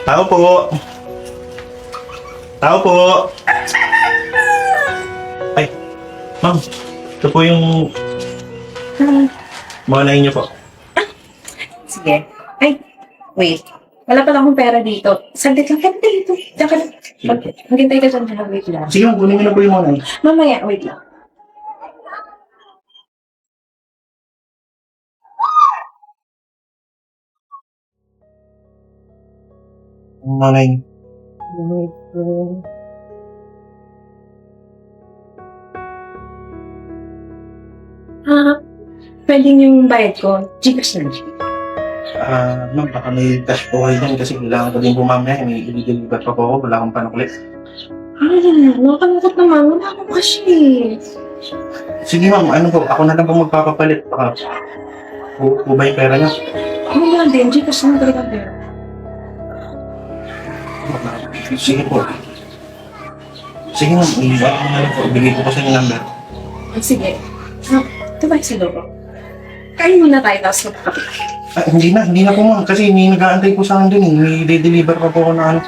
Tao po. Tao po. Ay, ma'am. Ito po yung mga niyo po. Sige. Ay, wait. Wala pala akong pera dito. Saglit lang. Kaya dito. Diyan ka lang. Maghintay ka dyan. Wait lang. Sige, ma'am. Kunin niyo na po yung mga niyo. Mamaya, wait lang. Mga niyo. Wait lang. Pwedeng yung bayad ko. Gcash na. Ma'am, baka may cash po kayo dyan kasi kailangan ko din po mamaya. May i-deliver pa po ako. Wala akong panuklit. Nakakalungkot naman. Wala akong cash eh. Sige, ma'am. Ano po? Ako na lang po magpapapalit. Baka po ba yung pera niyo? Ano lang din? Gcash na talaga pera. Sige po. Sige, ma'am. Ano na lang po. Ibigay ko po sa inyo number. Sige. Ito ba yung silo ko? Kain muna tayo, tapos magkakape. Hindi na po ma'am. Kasi may nag-aantay po sa akin dun eh. May de-deliver pa po ako na ano.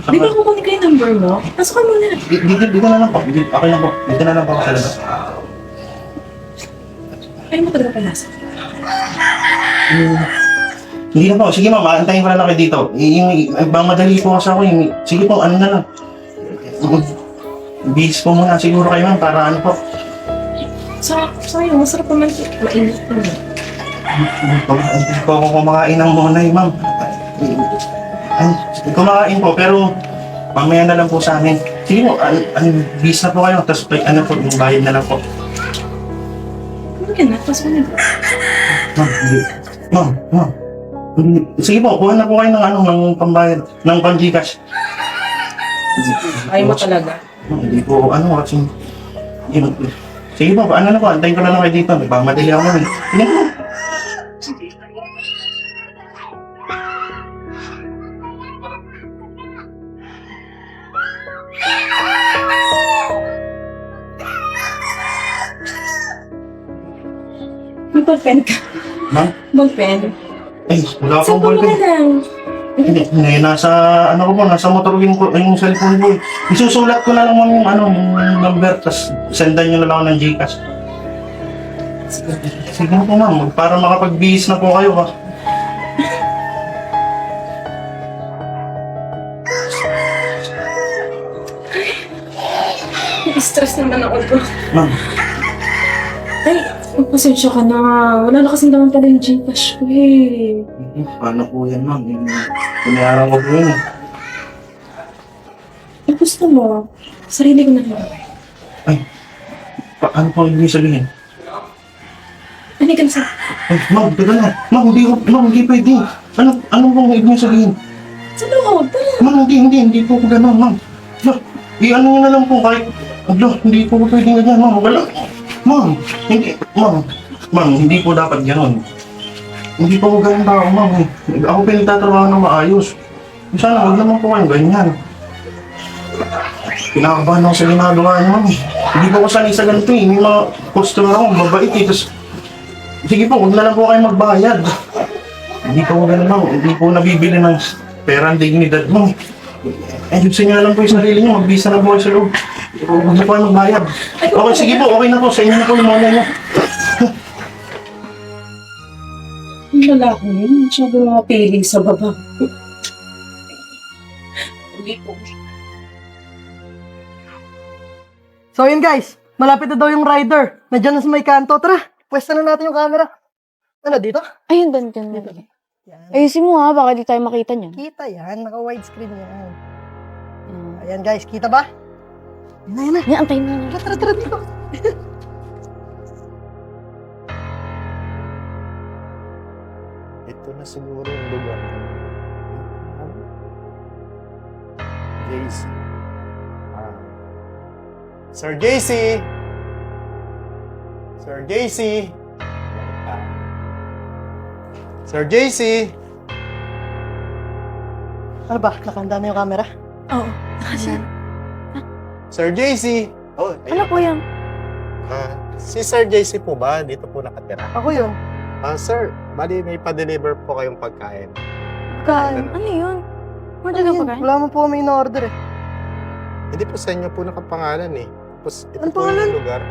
Di ba kukunin ko yung number mo? Pasok ka muna. Dito na lang po. Okay lang po. Dito na lang po ako sa labas. Ayaw mo pa daw palasa. Hindi na po. Sige ma'am, aantayin ko na lang kayo dito. Madali po kasi ako. Sige po, ano na lang. Bihis po muna siguro kayo ma'am para ano po. Sayang, masarap naman. Mainit po mo. Hindi po ako kumakain ng monay ma'am. Kumakain po pero mamaya na lang po sa amin. Sige po, bihis na po kayo. Tapos ano po, yung bayad na lang po. Ano ka na? Pasok na. Ma'am, hindi. Ma'am. Sige po, kuha na po kayo ng ano, ng pambayad, ng pang-Gcash. Ayaw mo talaga. Hindi po, ano, kasi... Sige po, ano na po, antayin ko na lang kayo dito. Nagmamadali ako naman. Sige po. May ballpen ka. Ma'am? Ballpen. Ay, wala Saan akong pa mo ballpen. lang? Hindi, nasa, ano ko po, nasa motor yung cellphone ko. Isusulat ko na lang ma'am yung, ano, yung number, tapos sendan nyo na lang ako ng Gcash. Sige na po ma'am, para makapagbihis na po kayo ha. Stress naman ako bro. Ma'am, Ay, pasensya ka na. Wala na kasing naman pala yung Gcash ko eh. paano po yan ma'am? Pinayaran ko po yun eh. Eh, gusto mo? Sarili ko na lang. Ay, ano po yung sabihin? Ano ka na sa... Ay, ma'am, teka na. Ma'am, hindi pwede. Ano pong ibig niyo sabihin? Sa loob, tara. Ma'am, hindi po ko gano'n, ma'am. Lo, i-ano niyo na lang po kahit, lo, hindi po ko pwedeng ganyan, ma'am. Wala. Ma'am, hindi po dapat gano'n. Hindi po ko ganyan tao, ma'am. Ako pinagtatrabaho ng maayos. Sana, huwag naman po kayong ganyan. Pinakabahan ako sa ginagawa niyo, ma'am. Hindi po ko sanay sa ganito eh. May mga customer ako, mabait eh. Tapos, sige po, huwag na lang po kayo magbayad. Hindi po ganun, ma'am. Hindi po nabibili ng pera ang dignidad mo. Ayusin niyo na lang po yung sarili niyo. Magbisa na po kayo sa loob. Huwag na po kayo magbayad. Okay, sige po. Okay na po. Sa inyo na po yung money niyo. Ang lalaki yun. Masyado mga piling sa baba. Hindi po. So yun guys, malapit na daw yung rider. Nandiyan na sa may kanto. Tara, pwesta na natin yung camera. Ano, dito? Ayun, doon. Yan. Ayusin mo ha, baka di tayo makita niyan. Kita yan, naka-widescreen yan. Ayan guys, kita ba? Yan na. Yan, antayin mo na. Tara dito. Ito na siguro yung lugar. JC. Sir JC! Sir JC! Sir JC! Ano ba, nakahanda na yung camera? Oo, nakasan. Sir JC! Oh, Ano po yan? si Sir JC po ba? Dito po nakatira. Ako yun. Sir, bali may pa-deliver po kayong pagkain. Ano yun? Ano Ano ka yun? pa Wala mo po kami in-order eh. Hindi po sa inyo po nakapangalan eh. Tapos ito Anong po pangalan? yung lugar.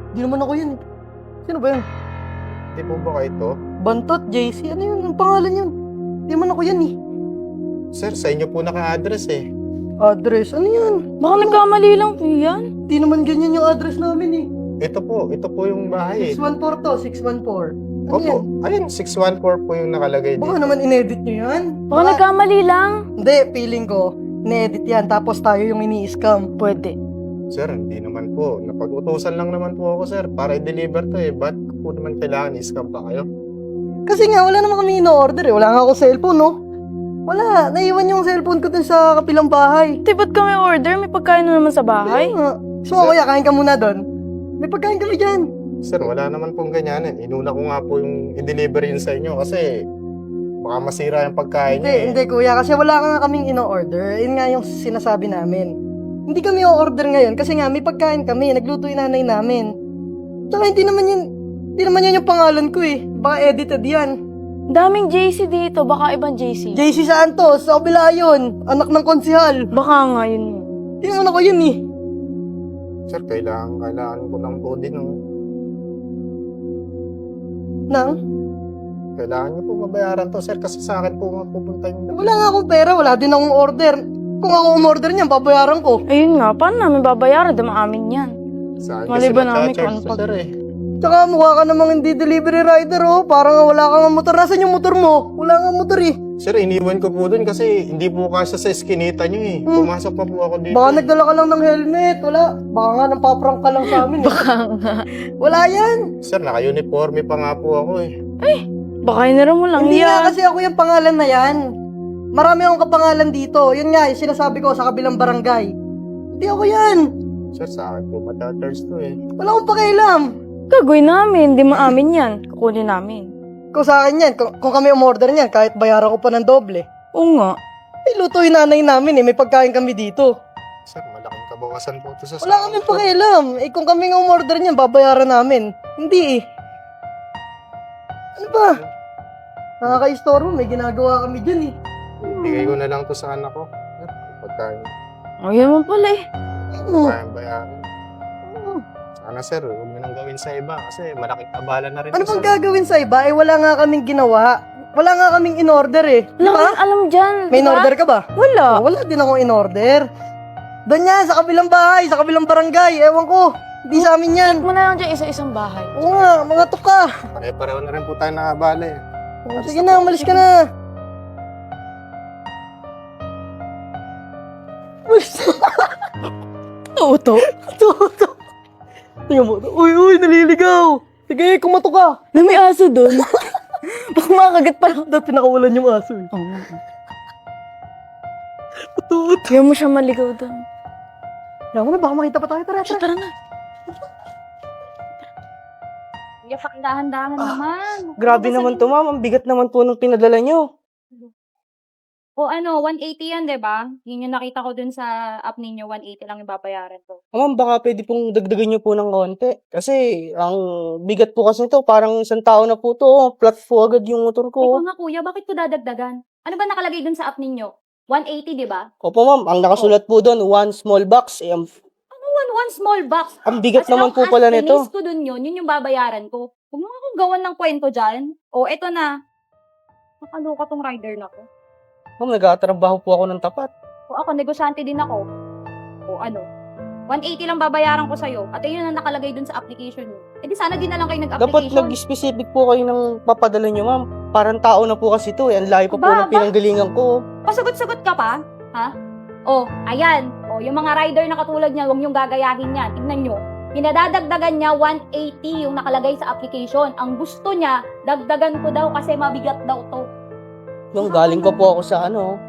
Di naman ako yun eh. Sino ba yun? Hindi po ba kayo ito? Bantot, JC. Ano yun? Ang pangalan yun? Di naman ako yan eh. Sir, sa inyo po naka-address eh. Address? Ano yun? Baka nagkamali lang po yan. Di naman ganyan yung address namin eh. Ito po yung bahay eh. 614 to, 614. Ano Opo, yan? ayun, 614 po yung nakalagay Baka dito. naman in-edit nyo yan. Baka nagkamali lang. Hindi, feeling ko, in-edit yan. Tapos tayo yung ini-scam. Pwede. Sir, hindi naman po. Napag-utusan lang naman po ako, sir, para i-deliver to eh. Ba't po naman kailangan i-scam pa kayo? Kasi nga, wala naman kami in-order eh. Wala nga ako cellphone, no? Wala. Naiwan yung cellphone ko dun sa kapilang bahay. Di ba't kami order? May pagkain na naman sa bahay. Kaya nga. So, kuya, kain ka muna doon. May pagkain kami dyan. Sir, wala naman pong ganyanan. Inuna ko nga po yung i-deliver yun sa inyo kasi baka masira yung pagkain niyo eh. Hindi, kuya. Kasi wala nga kaming in-order. Yun nga yung sinasabi namin. Hindi kami o-order ngayon kasi nga may pagkain kami. Nagluto yung nanay namin. Tsaka hindi naman yan yung pangalan ko eh. Baka edited yan. Daming JC dito. Baka ibang JC. JC Santos, sa kabila yun. Anak ng konsihal. Baka nga yun. Hindi naman ako yun eh. Sir, kailangan ko lang po din. Nang? Kailangan niyo po mabayaran to, sir, kasi sa akin po pupunta yung... Wala nga akong pera. Wala din akong order. Kung ako umorder niyan, babayaran ko. Ayun nga, paano namin babayaran? Dama amin yan. Sa akin Mali kasi ba namin magcha-charge kung to, ano sir eh. Tsaka mukha ka namang hindi delivery rider oh. Parang nga wala kang motor. Nasaan yung motor mo? Wala nga motor eh. Sir, iniwan ko po dun kasi hindi po kasya sa eskinita niyo eh. Pumasok pa po ako dito. Baka nagdala ka lang ng helmet. Wala. Baka nga nang paprank ka lang sa amin eh. Baka nga. Wala yan. Sir, naka-uniforme pa nga po ako eh. Baka inara mo lang Hindi yan. nga kasi ako yung pangalan na yan. Marami akong kapangalan dito. Yun nga, yung sinasabi ko sa kabilang barangay. Hindi ako yan. Sir, sa akin po matcha-charge to eh. Wala akong pakialam. Gagawin namin. Di mo amin yan. Kukunin namin. Kung sa akin yan, kung kami umorder niyan, kahit bayaran ko pa ng doble. Oo nga. Eh, luto yung nanay namin eh. May pagkain kami dito. Sir, malaking kabawasan po to sa Wala kami pakialam. Eh, kung kami nga umorder niyan, babayaran namin. Hindi eh. Ano ba? Nakaka-istorbo, may ginagawa kami dyan eh. Bigay ko na lang to sa anak ko. Sir, pagkain. Ayun mo pala eh. Oo. Kayang bayaran. Sana sir, huwag mo nang gawin sa iba kasi malaking abala na rin. Ano to pang sa- gagawin sa iba? Eh, wala nga kaming ginawa. Wala nga kaming in-order eh. Di Wala ba? kang alam dyan. May di ba? in-order ka ba? Wala. Wala din akong in-order. Doon yan, sa kabilang bahay, sa kabilang barangay. Ewan ko. Hindi sa amin yan. Muna lang dyan isa-isang bahay. Oo nga, mga tuka. Pare-pareho na rin po tayo nakabala eh. Oh, sige na, umalis ka na. Umalis Toto. Toto. Tingnan mo. Uy, naliligaw. Sige, kumato ka. Na may aso dun. Baka makagat pa lang. Dahil pinakawalan yung aso eh. Oo nga. Tot. Kaya mo siya maligaw dun. Kaya mo na, baka makita pa tayo. Tara, Siya, tara. tara na. Kuya, pakindahan-dahan naman. Grabe naman to, ma'am. Ang bigat naman po nung pinadala nyo. O ano, 180 yan, di ba? Yun yung nakita ko dun sa app ninyo, 180 lang yung babayaran ko. Ma'am, baka pwede pong dagdagan nyo po ng konti. Kasi ang bigat po kasi nito, parang isang tao na po to. Flat po agad yung motor Ikaw ko. nga kuya, bakit ko dadagdagan? Ano ba nakalagay dun sa app ninyo? 180, di ba? Opo, ma'am. Ang nakasulat po doon, one small box. Eh, Ano one small box? ang bigat As naman long po as pala nito. release ko dun yun yung babayaran ko. Huwag mo akong gawan ng kwento dyan. O, eto na. Nakaloka tong rider na ko. Ma'am, nag-atrabaho po ako ng tapat. O ako, negosyante din ako. O ano, 180 lang babayaran ko sa'yo. At ayun ang nakalagay dun sa application mo. E di sana din na lang kayo Dapat nag-application. nag-specific po kayo ng papadala nyo, ma'am. Parang tao na po kasi to eh. Ang layo pa po Ba, ng pinanggalingan ko. Pasagot-sagot ka pa? Ha? O, ayan. O, yung mga rider na katulad niya, huwag niyong gagayahin yan. Tignan nyo. Pinadadagdagan niya 180 yung nakalagay sa application. Ang gusto niya, dagdagan ko daw kasi mabigat daw to. Nung galing pa po ako sa Ano?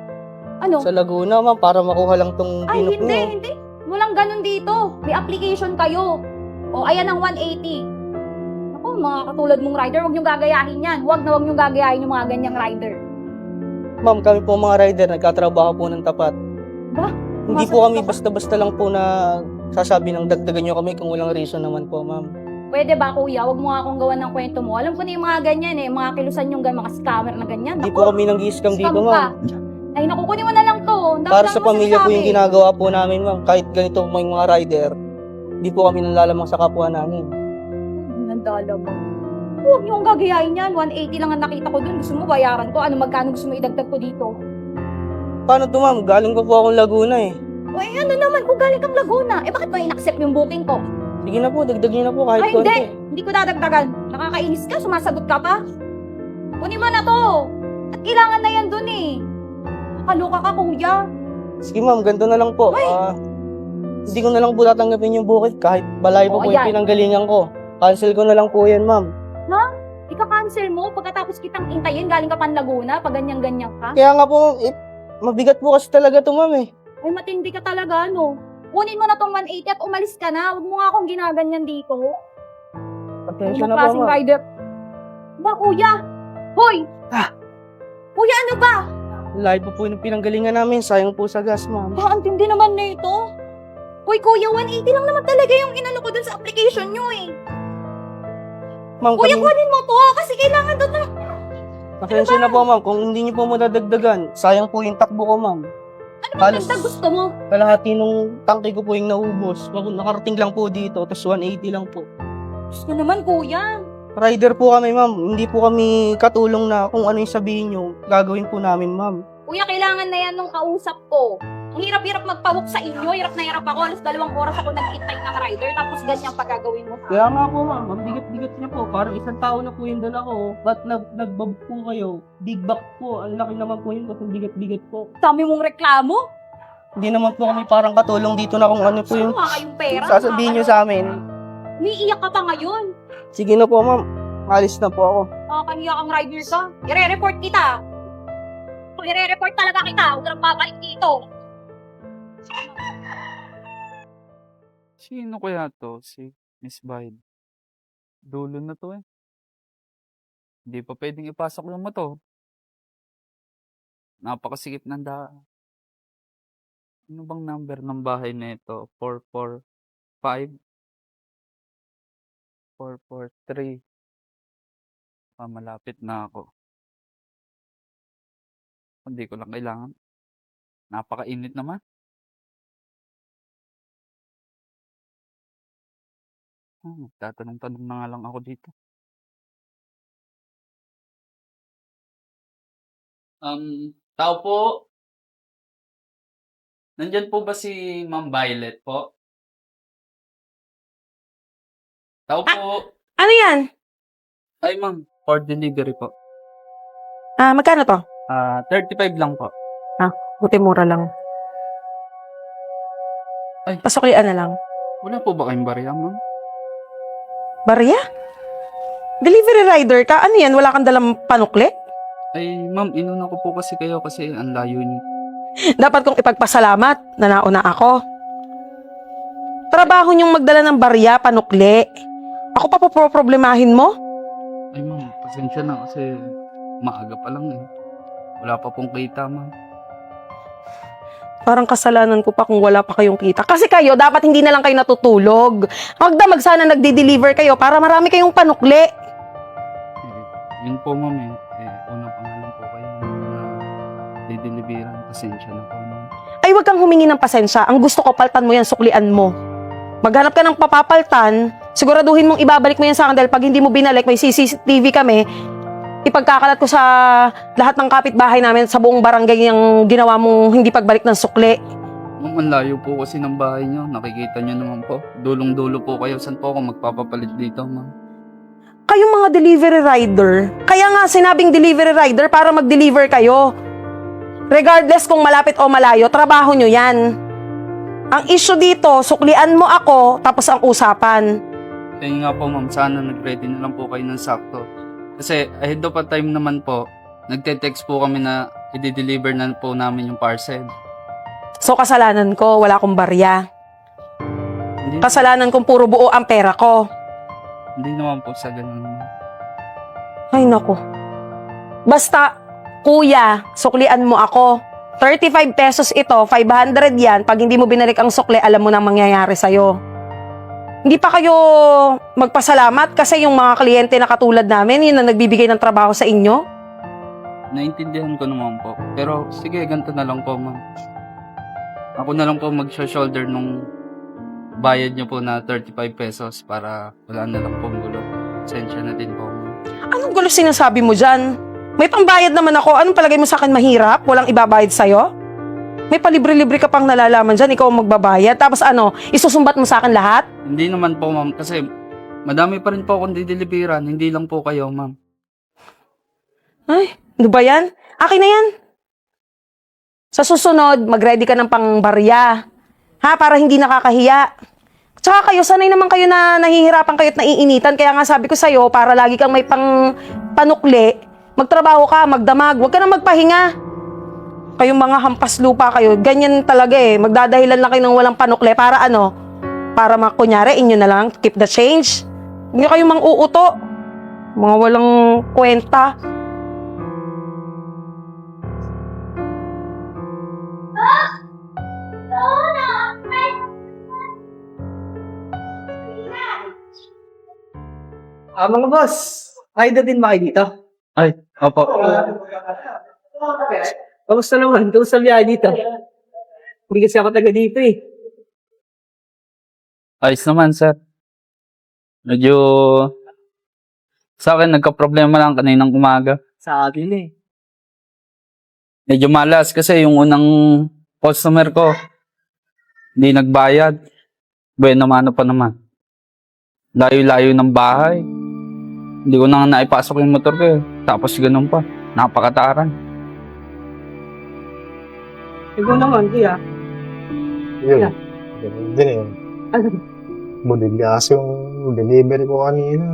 sa Laguna, ma'am, para makuha lang tong Ay, binok nyo. hindi. Walang ganun dito. May application kayo. O, ayan ang 180. Ako, mga katulad mong rider, huwag niyong gagayahin yan. Huwag niyong gagayahin yung mga ganyang rider. Ma'am, kami po mga rider, nagkatrabaho po ng tapat. Ba? Hindi Pumasok po kami ka pa? basta-basta lang po na sasabi ng dagdagan nyo kami kung walang reason naman po, ma'am. Pwede ba, kuya? Huwag mo nga akong gawan ng kwento mo. Alam ko na yung mga ganyan eh. Mga kilusan yung mga scammer na ganyan. Hindi Naku, po kami nang-i-scam dito, scam ma'am. ka. Ay, naku, kunin mo na lang to. Ang Para dami-dami sa mo pamilya po sinasabi. yung ginagawa po namin, ma'am. Kahit ganito may mga rider, hindi po kami nanlalamang sa kapwa namin. Nandala mo. Huwag niyong gagayahin yan. 180 lang ang nakita ko dun. Gusto mo bayaran ko? Ano, magkano gusto mo idagdag ko dito? Paano to, ma'am? Galing ko po akong Laguna eh. Uy, ano naman kung galing kang Laguna? Eh, bakit ba in-accept yung booking ko? Sige na po, dagdag niyo na po kahit Ay, konti. hindi ko dadagdagan. Nakakainis ka, sumasagot ka pa. Kunin mo na to. At kailangan na yan dun eh. Nakaloka ka, kuya. Sige ma'am, ganito na lang po. Hindi ko na lang po tatanggapin yung bukid kahit balay Oo, pa po yung yan. pinanggalingan ko. Cancel ko na lang po yan, ma'am. Ika-cancel mo pagkatapos kitang intayin galing ka pan Laguna pag ganyan-ganyan ka. Kaya nga po, mabigat po kasi talaga to, ma'am eh. Ay, matindi ka talaga, no? Kunin mo na tong 180 at umalis ka na. Huwag mo nga akong ginaganyan dito. Pasensya Ang na po, klaseng ma'am. rider. Ba, kuya? Hoy! Kuya, ano ba? Lahat po yung pinanggalingan namin. Sayang po sa gas, ma'am. Ba, ang tindi naman nito. Hoy, kuya, 180 lang naman talaga yung inano ko dun sa application nyo eh. Ma'am, Kuya, kami- kunin mo to kasi kailangan doon ng... pasensya na po, ma'am. Kung hindi niyo po madadagdagan, sayang po yung takbo ko, ma'am. Ano ba Halos- ganda gusto mo? Kalahati nung tangke ko po yung naubos. Nakarating lang po dito, tapos 180 lang po. Gusto naman, kuya. Rider po kami, ma'am. Hindi po kami katulong na kung ano yung sabihin nyo, gagawin po namin, ma'am. Kuya, kailangan na yan nung kausap ko. Ang hirap-hirap magpawok sa inyo. Hirap na hirap ako. Alas 2 oras ako nag-intay ng rider. Tapos ganyan pagagawin mo. Kaya nga po, ma'am. Ang bigat-bigat niya po. Parang isang tao na po yung dala ko. Ba't nagbab po kayo? Big back po. Ang laki naman po yun kasi bigat-bigat po. Dami mong reklamo? Hindi naman po kami parang katulong dito na kung ano po yung Saan kayong pera? sasabihin nyo sa amin. Umiiyak ka pa ngayon. Sige na po, ma'am. Alis na po ako. Nakakaniyak ang rider ka. I-re-report kita. Kung i-re-report talaga kita, huwag ka nang babalik dito. Sino kaya to? Si Miss Bide. Dulo na to eh. Hindi pa pwedeng ipasok yung moto. Napakasikip ng daan. Ano bang number ng bahay na ito? 445? 443. Malapit na ako. Hindi ko lang kailangan. Napakainit naman. Tatanong-tanong na nga lang ako dito. Tao po. Nandyan po ba si Ma'am Violet po? Tao po. Ano yan? Ay ma'am, for delivery po. Magkano to? 35 lang po. Buti mura lang. Ay. Pasuklian na lang. Wala po ba kayong barya, ma'am? Barya? Delivery rider ka? Ano yan? Wala kang dalang panukli? Ay ma'am, inuna ko po kasi kayo kasi ang layo niyo. Dapat kong ipagpasalamat na nauna ako. Trabaho niyong magdala ng barya, panukli. Ako pa problemahin mo? Ay ma'am, pasensya na kasi maaga pa lang eh. Wala pa pong kita, ma'am. Parang kasalanan ko pa kung wala pa kayong kita. Kasi kayo, dapat hindi na lang kayo natutulog. Magdamag sana nagde-deliver kayo para marami kayong panukli. Yun po, ma'am eh. Unang pangalan po kayo na dideliveran. Pasensya na po, ma'am. Ay, wag kang humingi ng pasensya. Ang gusto ko, paltan mo yan, suklian mo. Maghanap ka ng papapaltan, siguraduhin mong ibabalik mo yan sa akin dahil pag hindi mo binalik, may CCTV kami, ipagkakalat ko sa lahat ng kapitbahay namin sa buong barangay yung ginawa mong hindi pagbalik ng sukli. Ma'am, ang layo po kasi ng bahay niyo. Nakikita niyo naman po. Dulong-dulo po kayo. Saan po ako magpapapalit dito, ma'am? Kayong mga delivery rider, kaya nga sinabing delivery rider para mag-deliver kayo. Regardless kung malapit o malayo, trabaho nyo yan. Ang issue dito, suklian mo ako, tapos ang usapan. Kaya nga po, ma'am. Sana nag-ready na lang po kayo ng sakto. Kasi ahead of time naman po, nagte-text po kami na i-deliver na po namin yung parcel. So kasalanan ko, wala akong barya. Hindi, Kasalanan kong puro buo ang pera ko. hindi naman po sa ganun. Ay nako. Basta, kuya, suklian mo ako. 35 pesos ito, 500 yan. Pag hindi mo binalik ang sukli, alam mo nang mangyayari sa'yo. Hindi pa kayo magpasalamat kasi yung mga kliyente na katulad namin, yun ang nagbibigay ng trabaho sa inyo? Naintindihan ko naman po. Pero sige, ganito na lang po, ma'am. Ako na lang po mag-shoulder nung bayad niyo po na 35 pesos para wala na lang pong gulo. Pasensya na din po, ma'am. Anong gulo sinasabi mo dyan? May pambayad naman ako. Anong palagay mo sa akin mahirap? Walang ibabayad sa'yo? May palibre-libre ka pang nalalaman dyan. Ikaw ang magbabayad. Tapos ano, isusumbat mo sa akin lahat? Hindi naman po, ma'am, kasi madami pa rin po akong dideliveran. Hindi lang po kayo, ma'am. Ay, ano ba yan? Akin na yan. Sa susunod, mag-ready ka ng pangbarya. Ha? Para hindi nakakahiya. Tsaka kayo, sanay naman kayo na nahihirapan kayo at naiinitan. Kaya nga sabi ko sa'yo, para lagi kang may panukli, magtrabaho ka, magdamag, huwag ka na magpahinga. Kayong mga hampas lupa kayo, ganyan talaga eh. Magdadahilan lang kayo ng walang panukli para ano? Para kunyari, inyo na lang, keep the change. Hindi kayo mang-uuto. Mga walang kwenta. Mga boss, rider din ba kayo dito? Ay, opo. Kamusta naman? Kamusta biyahe dito? Hindi kasi ako taga dito eh. Ayos naman, sir. Medyo sa akin, nagka-problema lang kaninang umaga. Sa akin eh. Medyo malas kasi yung unang customer ko, hindi nagbayad. Bueno, mano pa naman. Layo-layo ng bahay. Hindi ko na nga naipasok yung motor ko eh. Tapos ganun pa. Napakataran. Ikaw naman, kuya. Yun. Yeah. Ganun din eh. Ano? Buligas yung delivery ko kanina.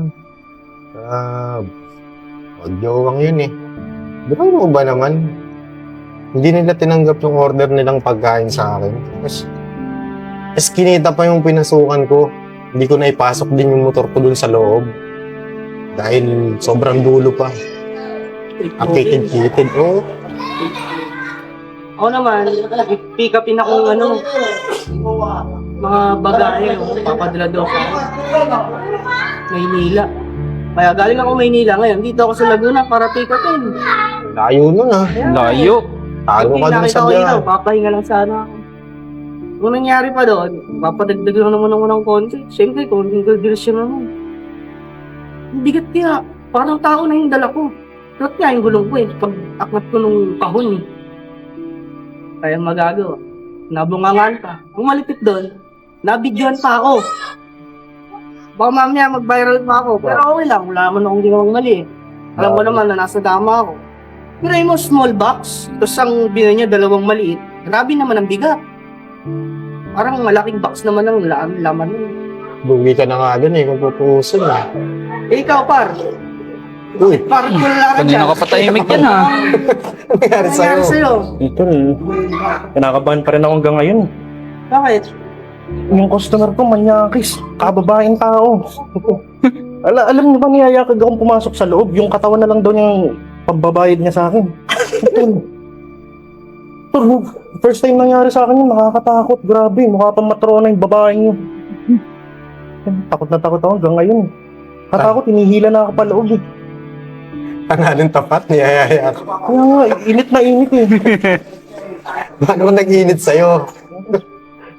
Mag-jowang yun eh. Di ba mo ba naman? Hindi nila tinanggap yung order nilang pagkain sa akin. Tapos kinita pa yung pinasukan ko. Hindi ko na ipasok din yung motor ko dun sa loob. Dahil sobrang dulo pa. Akitid-kitid. Oh. Ako naman, pick upin akong mga bagahe. Papadala daw ako. Maynila. Kaya galing ako Maynila ngayon. Dito ako sa Laguna para pick upin. Layo nun ah. Layo. Tago ka dun Nakita sa ko dito, biyahe. papahinga lang sana ako. Kung nangyari pa doon, papadagdag lang naman ako ng konti. Siyempre, konting kagresyon naman. Ang bigat kaya, parang tao na yung dala ko. Dapat nga yung gulong ko eh, pag akmat ko nung kahon eh. Kaya magagawa. Nabungangan pa. Bumalipit doon, nabidyohan pa ako. Baka mamaya mag-viral pa ako, pero okay lang, wala naman akong ginawang mali eh. Alam ko naman na nasa dama ako. Pero yung mo small box, tapos ang binan niya dalawang maliit, grabe naman ang bigat. Parang malaking box naman ang laman nun. Bugi ka na nga dun eh kung pupusin ah. Eh ikaw par, Uy, parang wala ka dyan. Kanina ka patahimik yan ha. nangyari Ano sa'yo? nangyari sa'yo? Ito kinakabahan pa rin ako hanggang ngayon. Bakit? Yung customer ko, manyakis. Kababaeng tao. Alam niyo ba, niyayakag akong pumasok sa loob. Yung katawan na lang daw niyang pagbabayad niya sa akin. Ito, first time nangyari sa akin yun, nakakatakot. Grabe, mukha pang matrona yung babaeng yun. Takot na takot ako hanggang ngayon. Katakot, hinihila na ako pa loob eh. Tangalin tapat, niyayaya ka. Kaya nga, init na init eh. Paano nag-init sa'yo?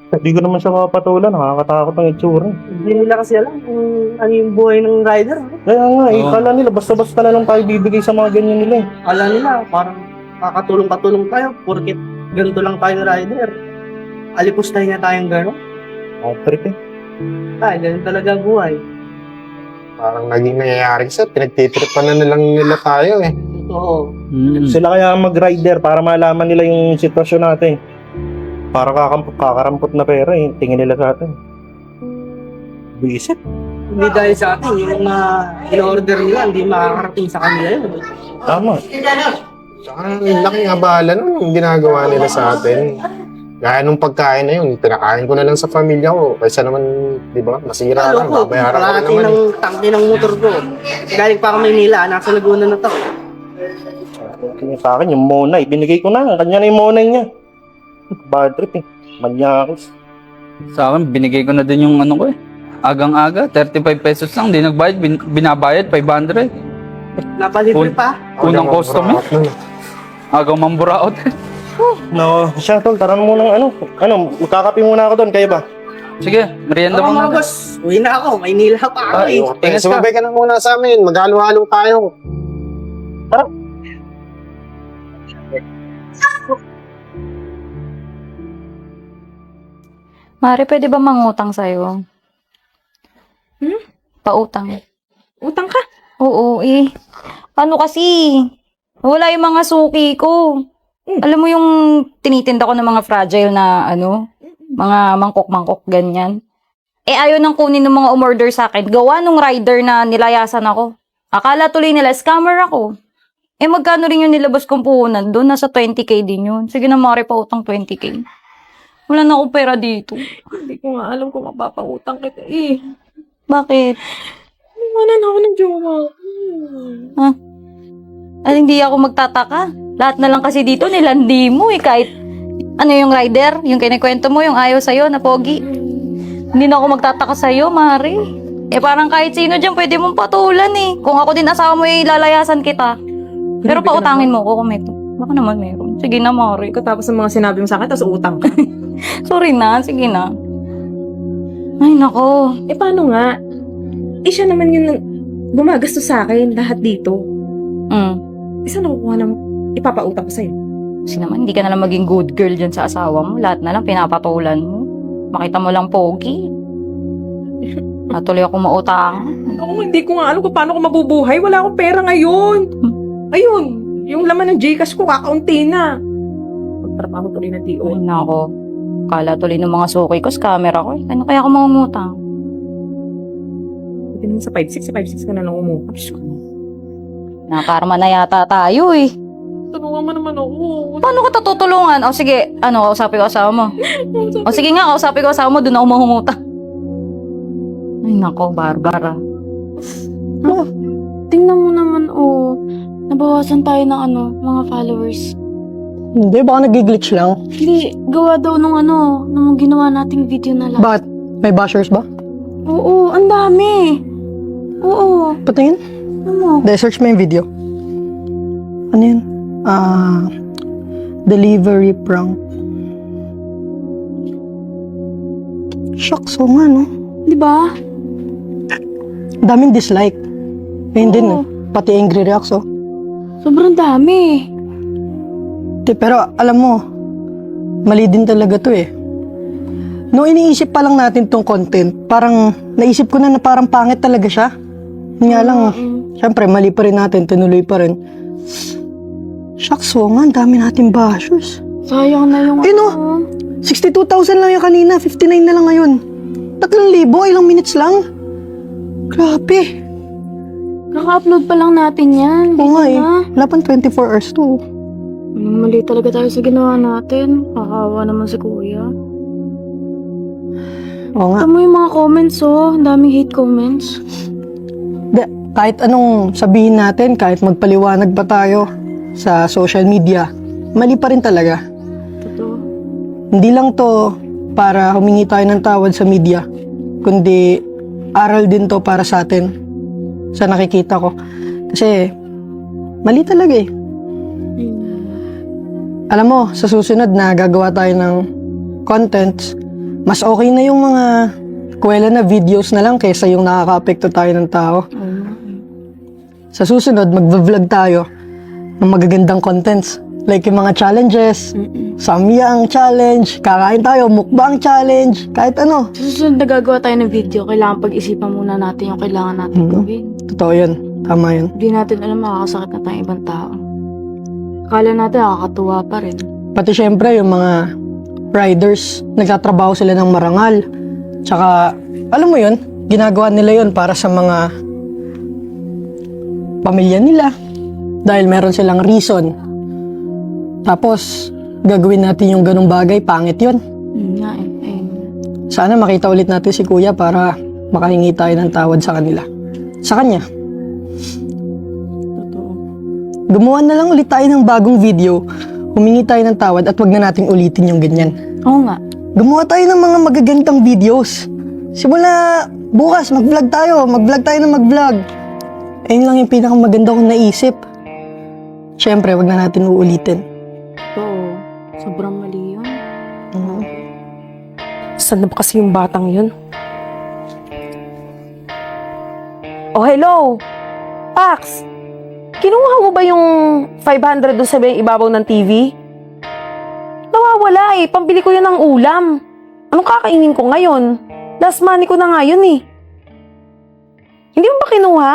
Hindi ko naman siya mapatulan, nakakatakot ang itsura. Hindi nila kasi alam kung ano yung buhay ng rider. Kaya nga, Oo. kala nila basta-basta na lang tayo bibigay sa mga ganyan nila eh. Alam nila, parang kakatulong-katulong tayo, porket ganito lang tayo rider. Alipos tayo na tayong gano'n. Trip eh. Ay, ganun talaga ang buhay. Parang naging nangyayari sa'yo, pinagtitripan na lang nila tayo eh. Totoo. Sila kaya mag-rider para malaman nila yung sitwasyon natin. Para kakarampot na pera eh, tingin nila sa atin. Visit. Hindi dahil sa atin, yung mga in-order nila, hindi makakarating sa kanila yun. Tama. Saka ang laking abala nun yung ginagawa nila sa atin. Gaya nung pagkain na yun, pinakain ko na lang sa pamilya ko. Kaysa naman, di ba, masira lang, Ano ko, babayaran ko na kalahati naman. ng tangke ng motor ko. Galing pa ako Maynila, nasa Laguna na to. Tingin sa akin, yung monay, binigay ko na. Kanya na yung monay niya. Bad trip eh. Manyakis. Sa akin, binigay ko na din yung ano ko eh. Agang-aga, 35 pesos lang. Di nagbayad, binabayad 500. Napalibre pa. Unang customer. Agang mamburaot. No, siya tol, tara muna ng magkakape muna ako doon, kayo ba? Sige, merienda Mga muna. boss, uwi na ako. Maynila pa ako eh. Ingat ka. Sumabay ka na muna sa amin. Maghalo-halo tayo. Mare, pwede ba mangutang sa'yo? Pautang. Utang ka? Oo, eh. Paano kasi? Wala yung mga suki ko. Alam mo yung tinitinda ko ng mga fragile na mga mangkok-mangkok, ganyan. Eh, ayaw nang kunin ng mga umorder sa akin. Gawa nung rider na nilayasan ako. Akala tuloy nila, scammer ako. Eh, magkano rin yung nilabas kong puhunan doon? Nasa 20k din yun. Sige na, Mare, pautang 20k. Wala na akong pera dito. Hindi ko nga alam kung mapapautang kita eh. Bakit? Wala na ako ng jowa. Hindi ako magtataka. Lahat na lang kasi dito nilandi mo eh. Kahit yung rider, yung kinikwento mo, yung ayaw sa'yo na pogi. Hindi na ako magtataka sa'yo, Mari. Eh parang kahit sino dyan pwede mong patulan eh. Kung ako din asawa mo, ilalayasan kita. Pero Grabe ka pautangin mo ko kung may baka naman meron. Sige na, Mari. Tapos ng mga sinabi mo sa akin, tapos utang ka. Sorry na, sige na. Ay, nako. Eh, paano nga? Eh, siya naman yung gumagastos sa akin lahat dito. Eh, saan nakukuha ng ipapautang ko sa'yo? Kasi naman, hindi ka na lang maging good girl dyan sa asawa mo. Lahat na lang pinapatulan mo. Makita mo lang pogi. Natuloy ako mautang. Ako, hindi ko nga alam kung paano ko mabubuhay. Wala akong pera ngayon. Ayun, yung laman ng Gcash ko, kakaunti na. Pagtrabaho tuloy na Ay, TO. nako. Kala tuloy ng mga suki ko, scammer ako eh. Ano kaya ako mangungutang? Buti naman sa 5'6", sa 5'6 ka na nang umuha. Nakarma na yata tayo eh. Tulungan mo naman ako. Paano ka tutulungan? O sige, kausapin ko asawa mo. O sige nga, kausapin ko asawa mo, doon ako mangungutang. Ay nako, Barbara. Tingnan mo naman, nabawasan tayo ng mga followers. Hindi, baka nag-glitch lang. Hindi, gawa daw nung ginawa nating video na lang. Bakit? May bashers ba? Oo, ang dami. Oo, Patingin? ano? Search mo yung video. Ano yun? Delivery prank. Shucks, nga, no? Di ba? Daming dislike. Ayun din, Oo. pati angry reacts, oh. Sobrang dami. Pero alam mo, mali din talaga to eh. Nung iniisip pa lang natin tong content, parang naisip ko na parang pangit talaga siya. Yun nga lang, syempre mali pa rin natin, tinuloy pa rin. Shucks, nga, ang dami natin bashers. Sayang na yung Eh, no? 62,000 lang yung kanina, 59 na lang ngayon. 3,000, ilang minutes lang. Grabe. Kaka-upload pa lang natin yan. Oo nga eh. Na. Wala pang 24 hours to. Mali talaga tayo sa ginawa natin. Kakawa naman si kuya. Oo nga. Ito mo yung mga comments, Ang daming hate comments. Kahit anong sabihin natin, kahit magpaliwanag pa tayo sa social media, mali pa rin talaga. Totoo. Hindi lang to para humingi tayo ng tawad sa media, kundi aral din to para sa atin, sa nakikita ko. Kasi, mali talaga eh. Alam mo, sa susunod na gagawa tayo ng contents, mas okay na yung mga kwela na videos na lang kaysa yung nakaka-apekto tayo ng tao. Sa susunod, mag-vlog tayo ng magagandang contents. Like yung mga challenges, Samyang challenge, kakain tayo, mukbang challenge, kahit ano. Sa susunod na gagawa tayo ng video, kailangan pag-isipan muna natin yung kailangan natin gawin. Totoo yun. Tama yun. Hindi natin alam makakasakit na tayong ibang tao. Akala natin nakakatuwa pa rin. Pati syempre yung mga riders, nagtatrabaho sila ng marangal. Tsaka, alam mo yun, ginagawa nila yun para sa mga pamilya nila. Dahil meron silang reason. Tapos, gagawin natin yung ganung bagay, pangit yun. Nga eh. Sana makita ulit natin si Kuya para makahingi tayo ng tawad sa kanila. Sa kanya. Totoo. Gumawa na lang ulit tayo ng bagong video, humingi tayo ng tawad at wag na nating ulitin yung ganyan. Oo nga. Gumawa tayo ng mga magagandang videos. Simula Bukas, mag-vlog tayo. Mag-vlog tayo na mag-vlog. Ayun lang yung pinakamaganda kong naisip. Siyempre, wag na natin uulitin. Oo, sobrang mali yun. Saan na ba kasi yung batang yun? Oh, hello! Pax! Kinuha mo ba yung 500 doon sa may ibabaw ng TV? Nawawala eh. Pambili ko yun ng ulam. Anong kakainin ko ngayon? Last money ko na nga yun eh. Hindi mo ba kinuha?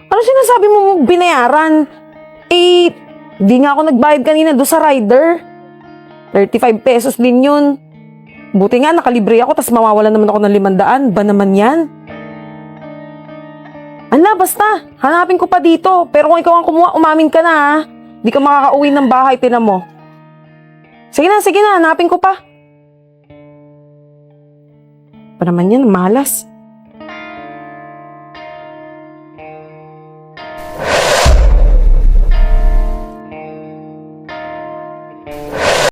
Ano sinasabi mo binayaran? Eh, di nga ako nagbayad kanina doon sa rider. 35 pesos din yun. Buti nga nakalibre ako tas mawawalan naman ako ng 500. Ba naman yan? Ala, basta. Hanapin ko pa dito. Pero kung ikaw ang kumuha, umamin ka na ha. Di ka makakauwi ng bahay, tinan mo. Sige na, hanapin ko pa. Pa naman yan, malas.